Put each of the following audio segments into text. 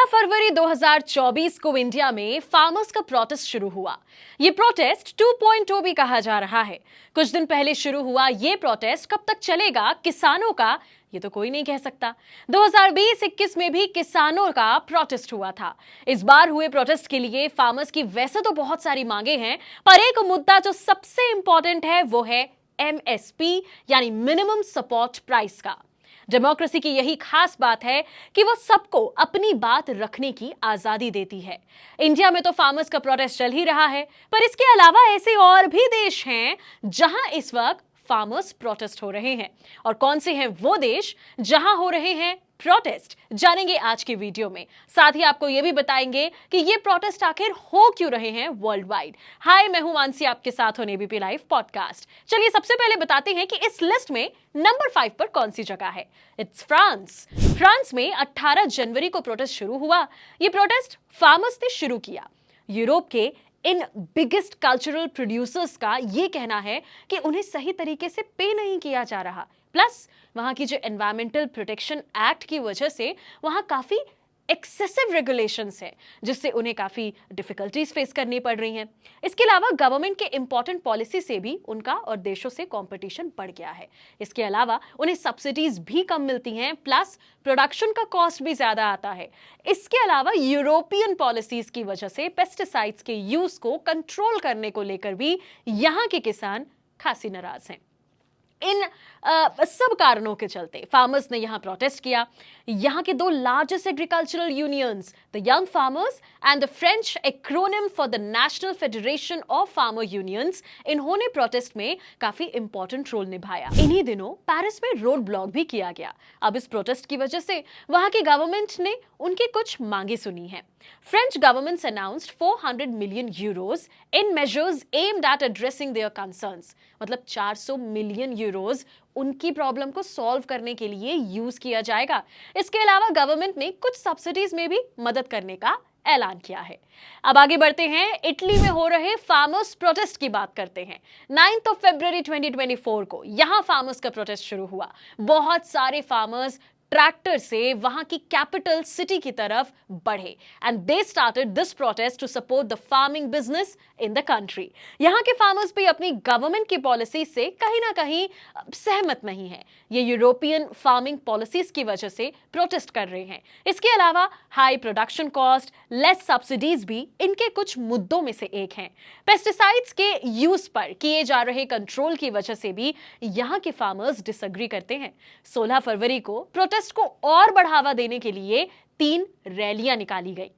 फरवरी 2024 को इंडिया में फार्मर्स का प्रोटेस्ट शुरू हुआ। ये प्रोटेस्ट 2.0 भी कहा जा रहा है। कुछ दिन पहले शुरू हुआ ये प्रोटेस्ट कब तक चलेगा किसानों का, ये तो कोई नहीं कह सकता। 2020-21 में भी किसानों का प्रोटेस्ट हुआ था। इस बार हुए प्रोटेस्ट के लिए फार्मर्स की वैसे तो बहुत सारी मांगे हैं, पर एक मुद्दा जो सबसे इंपॉर्टेंट है वो है एमएसपी यानी मिनिमम सपोर्ट प्राइस का। डेमोक्रेसी की यही खास बात है कि वो सबको अपनी बात रखने की आजादी देती है। इंडिया में तो फार्मर्स का प्रोटेस्ट चल ही रहा है, पर इसके अलावा ऐसे और भी देश हैं जहां इस वक्त फार्मर्स प्रोटेस्ट हो रहे हैं। और कौन से हैं वो देश जहां हो रहे हैं प्रोटेस्ट, जानेंगे आज की वीडियो में। साथ ही आपको यह भी बताएंगे कि ये प्रोटेस्ट आखिर हो क्यों रहे हैं वर्ल्ड वाइड। हाय, मैं हूं मानसी, आपके साथ हो एबीपी लाइव पॉडकास्ट। चलिए सबसे पहले बताते हैं कि इस लिस्ट में नंबर 5 पर कौन सी जगह है। It's France. फ्रांस में 18 जनवरी को प्रोटेस्ट शुरू हुआ। ये प्रोटेस्ट फार्मर्स ने शुरू किया। यूरोप के इन बिगेस्ट कल्चरल प्रोड्यूसर्स का यह कहना है कि उन्हें सही तरीके से पे नहीं किया जा रहा। प्लस वहां की जो एनवायरमेंटल प्रोटेक्शन एक्ट की वजह से वहां काफी एक्सेसिव रेगुलेशंस हैं, जिससे उन्हें काफी डिफिकल्टीज फेस करनी पड़ रही हैं। इसके अलावा गवर्नमेंट के इंपॉर्टेंट पॉलिसी से भी उनका और देशों से कंपटीशन बढ़ गया है। इसके अलावा उन्हें सब्सिडीज भी कम मिलती हैं, प्लस प्रोडक्शन का कॉस्ट भी ज्यादा आता है। इसके अलावा यूरोपियन पॉलिसीज की वजह से पेस्टिसाइड्स के यूज को कंट्रोल करने को लेकर भी यहाँ के किसान खासी नाराज हैं। इन सब कारणों के चलते फार्मर्स ने यहां प्रोटेस्ट किया। यहां के दो largest agricultural unions, the young farmers and the French acronym for the national federation of farmer unions, इन्होंने प्रोटेस्ट में काफी इंपॉर्टेंट रोल निभाया। इन्हीं दिनों पेरिस में रोड ब्लॉक भी किया गया। अब इस प्रोटेस्ट की वजह से वहां की गवर्नमेंट ने उनकी कुछ मांगे सुनी हैं। French governments announced 400 million euros in measures aimed at addressing their concerns. मतलब 400 मिलियन यूरोज उनकी प्रॉब्लम को सॉल्व करने के लिए यूज किया जाएगा। इसके अलावा गवर्नमेंट ने कुछ सब्सिडीज में भी मदद करने का ऐलान किया है। अब आगे बढ़ते हैं, इटली में हो रहे फार्मर्स प्रोटेस्ट की बात करते हैं। 9 फरवरी 2024 को यहां फार्मर्स का प्रोटेस्ट शुरू हुआ। बहुत सारे फार्मर्स ट्रैक्टर से वहां की कैपिटल सिटी की तरफ बढ़े and they started this protest to support the farming business in the country. यहां के फार्मर्स भी अपनी गवर्नमेंट की पॉलिसी से कहीं ना कहीं सहमत नहीं है। ये यूरोपियन फार्मिंग पॉलिसीज की वजह से प्रोटेस्ट कर रहे हैं। इसके अलावा high production cost, less subsidies भी इनके कुछ मुद्दों में से एक हैं। पेस्टिसाइड्स के यूज पर किए जा रहे कंट्रोल की वजह से भी यहां के फार्मर्स डिसएग्री करते हैं। 16 फरवरी को प्रोटेस्ट को और बढ़ावा देने के लिए 3 रैलियां निकाली गई।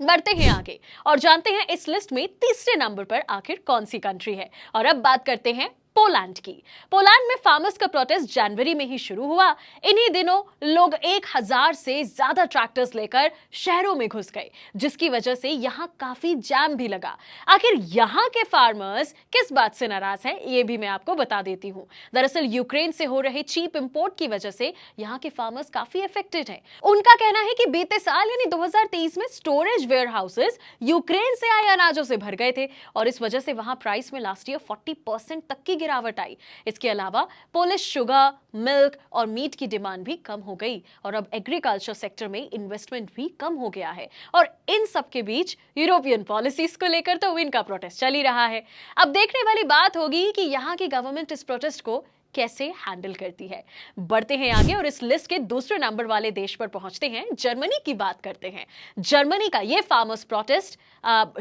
बढ़ते हैं आगे और जानते हैं इस लिस्ट में तीसरे नंबर पर आखिर कौन सी कंट्री है। और अब बात करते हैं पोलैंड की। पोलैंड में फार्मर्स का प्रोटेस्ट जनवरी में ही शुरू हुआ। इन्हीं दिनों लोग 1000 से ज्यादा ट्रैक्टर्स लेकर शहरों में घुस गए, जिसकी वजह से यहां काफी जाम भी लगा। आखिर यहां के फार्मर्स किस बात से नाराज हैं, ये भी मैं आपको बता देती हूं। दरअसल यूक्रेन से हो रहे चीप इंपोर्ट की वजह से यहां के फार्मर्स काफी अफेक्टेड हैं। उनका कहना है कि बीते साल यानी 2023 में स्टोरेज वेयर हाउसेस यूक्रेन से आए अनाजों से भर गए थे और इस वजह से वहां प्राइस में लास्ट ईयर 40% तक की गिरावट आई। इसके अलावा पोलिश शुगर, मिल्क और मीट की डिमांड भी कम हो गई और अब एग्रीकल्चर सेक्टर में इन्वेस्टमेंट भी कम हो गया है। और इन सब के बीच यूरोपियन पॉलिसीज को लेकर तो इनका प्रोटेस्ट चल ही रहा है। अब देखने वाली बात होगी कि यहां की गवर्नमेंट इस प्रोटेस्ट को कैसे हैंडल करती है। बढ़ते हैं आगे और इस लिस्ट के दूसरे नंबर वाले देश पर पहुंचते हैं। जर्मनी की बात करते हैं। जर्मनी का ये फार्मर्स प्रोटेस्ट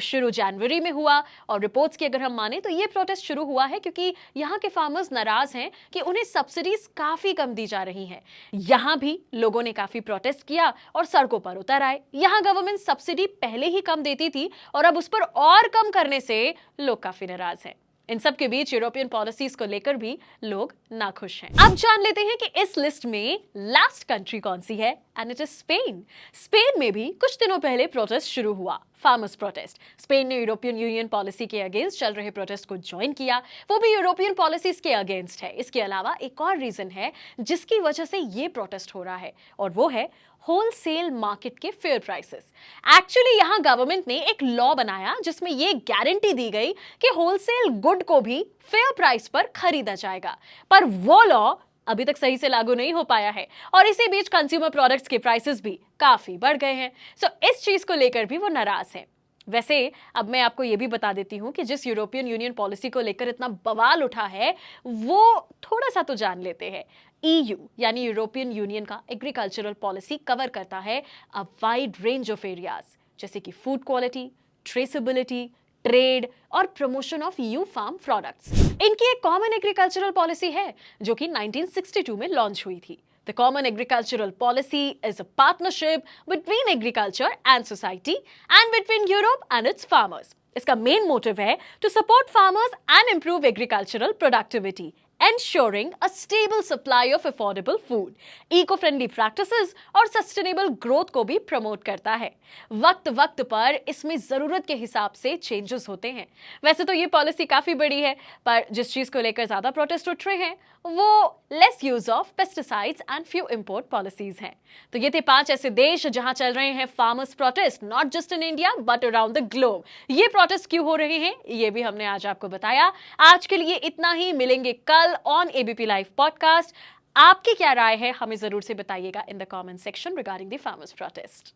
शुरू जनवरी में हुआ और रिपोर्ट्स की अगर हम माने तो ये प्रोटेस्ट शुरू हुआ है क्योंकि यहाँ के फार्मर्स नाराज हैं कि उन्हें सब्सिडीज काफी कम दी जा रही हैं। यहाँ भी लोगों ने काफी प्रोटेस्ट किया और सड़कों पर उतर आए। यहाँ गवर्नमेंट सब्सिडी पहले ही कम देती थी और अब उस पर और कम करने से लोग काफी नाराज हैं। इन सब के बीच यूरोपियन पॉलिसीज को लेकर भी लोग नाखुश हैं। अब जान लेते हैं कि इस लिस्ट में लास्ट कंट्री कौन सी है, and it is Spain. Spain में भी कुछ दिनों पहले प्रोटेस्ट शुरू हुआ, फार्मर्स प्रोटेस्ट। स्पेन ने यूरोपियन यूनियन पॉलिसी के अगेंस्ट चल रहे प्रोटेस्ट को ज्वाइन किया, वो भी यूरोपियन पॉलिसीज के अगेंस्ट है। इसके अलावा एक और रीजन है जिसकी वजह से ये प्रोटेस्ट हो रहा है और वो है होलसेल मार्केट के फेयर प्राइसेस। एक्चुअली यहां गवर्नमेंट ने एक लॉ बनाया जिसमें यह गारंटी दी गई कि होलसेल गुड को भी फेयर प्राइस पर खरीदा जाएगा, पर वो लॉ अभी तक सही से लागू नहीं हो पाया है और इसी बीच कंज्यूमर प्रोडक्ट्स के प्राइसेस भी काफी बढ़ गए हैं। सो इस चीज को लेकर भी वो नाराज हैं। वैसे अब मैं आपको यह भी बता देती हूं कि जिस यूरोपियन यूनियन पॉलिसी को लेकर इतना बवाल उठा है वो थोड़ा सा तो जान लेते हैं। ईयू यानी यूरोपियन यूनियन का एग्रीकल्चरल पॉलिसी कवर करता है a wide range of areas, जैसे कि फूड क्वालिटी, ट्रेसेबिलिटी, ट्रेड और promotion of EU farm products. इनकी एक कॉमन एग्रीकल्चरल पॉलिसी है जो कि 1962 में लॉन्च हुई थी। The Common Agricultural Policy is a partnership between agriculture and society and between Europe and its farmers. इसका मेन मोटिव है to support farmers and improve agricultural productivity, ensuring a stable supply of affordable food, eco-friendly practices और sustainable growth को भी promote करता है। वक्त वक्त पर इसमें जरूरत के हिसाब से चेंजेस होते हैं। वैसे तो ये पॉलिसी काफी बड़ी है, पर जिस चीज को लेकर ज्यादा प्रोटेस्ट उठ रहे हैं वो less use of pesticides and few import policies हैं। तो ये थे 5 ऐसे देश जहां चल रहे हैं farmers protest, not just in India but around the globe. ये प्रोटेस्ट क्यों हो रहे हैं ये भी हमने आज आपको बताया। आज के लिए इतना ही, मिलेंगे कल ऑन एबीपी लाइव पॉडकास्ट। आपकी क्या राय है हमें जरूर से बताइएगा in the comment section regarding the farmers protest.